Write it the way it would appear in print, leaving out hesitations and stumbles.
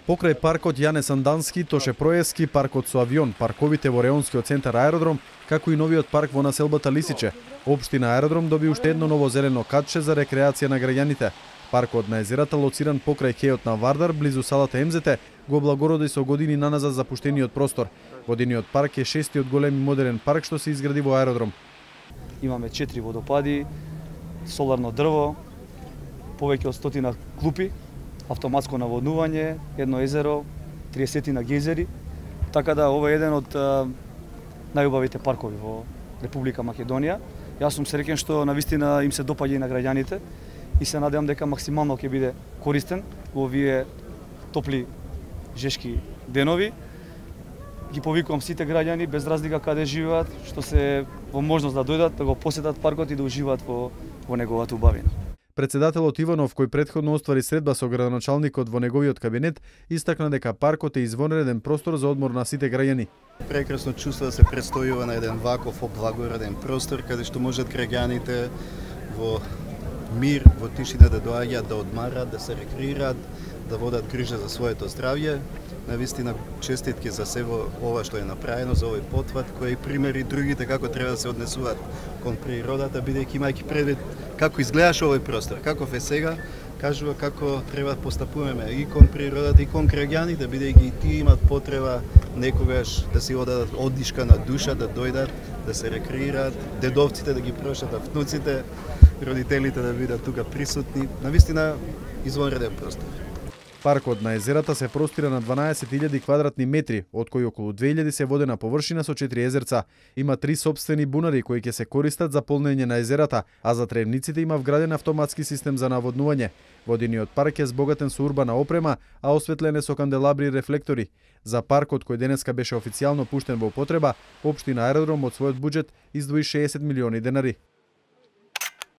Покрај паркот Јане Сандански, Тоше Проески, паркот со авион, парковите во Реонскиот центар аеродром, како и новиот парк во населбата Лисиче, општина Аеродром доби уште едно ново зелено катче за рекреација на граѓаните. Паркот на езерата, лоциран покрај кејот на Вардар, близу салата МЗТ, го облагороди со години наназад запуштениот простор. Водениот парк е шестиот голем и модерен парк што се изгради во Аеродром. Имаме 4 водопади, соларно дрво, повеќе од 100 клупи, автоматско наводнување, едно езеро, 30 гейзери. Така да ова е еден од најубавите паркови во Република Македонија. Јас сум среќен што навистина им се допаѓа и на граѓаните и се надевам дека максимално ќе биде користен во овие топли жешки денови. Ги повикувам сите граѓани без разлика каде живеат, што се во можност да дојдат, да го посетат паркот и да уживаат во неговата убавина. Председателот Иванов, кој претходно оствари средба со градоначалникот во неговиот кабинет, истакна дека паркот е извонреден простор за одмор на сите граѓани. Прекрасно чувство да се престојува на еден ваков облагороден простор каде што можат граѓаните во мир, во тишина да доаѓаат, да одмарат, да се рекреираат, да водат грижа за своето здравје. Навистина честитки за сево ова што е направено, за овој потват, кој примери другите како треба да се однесуваат кон природата, бидејќи имајќи предвид како изгледаше овој простор, каков е сега, кажува како треба постапуваме и кон природата и кон граѓаните, бидејќи и тие имаат потреба некогаш да си одадат оддишка на душа, да дојдат, да се рекреираат, дедовците да ги прошатат внуците, родителите да бидат тука присутни. Навистина извонреден простор. Паркот на езерата се простира на 12.000 квадратни метри, од кои околу 2.000 се водена површина со 4 езерца. Има 3 сопствени бунари кои ќе се користат за полнење на езерата, а за тревниците има вграден автоматски систем за наводнување. Водениот парк е збогатен со урбана опрема, а осветлен е со канделабри и рефлектори. За паркот кој денеска беше официјално пуштен во употреба, општина Аеродром од својот буџет издвои 60 милиони денари.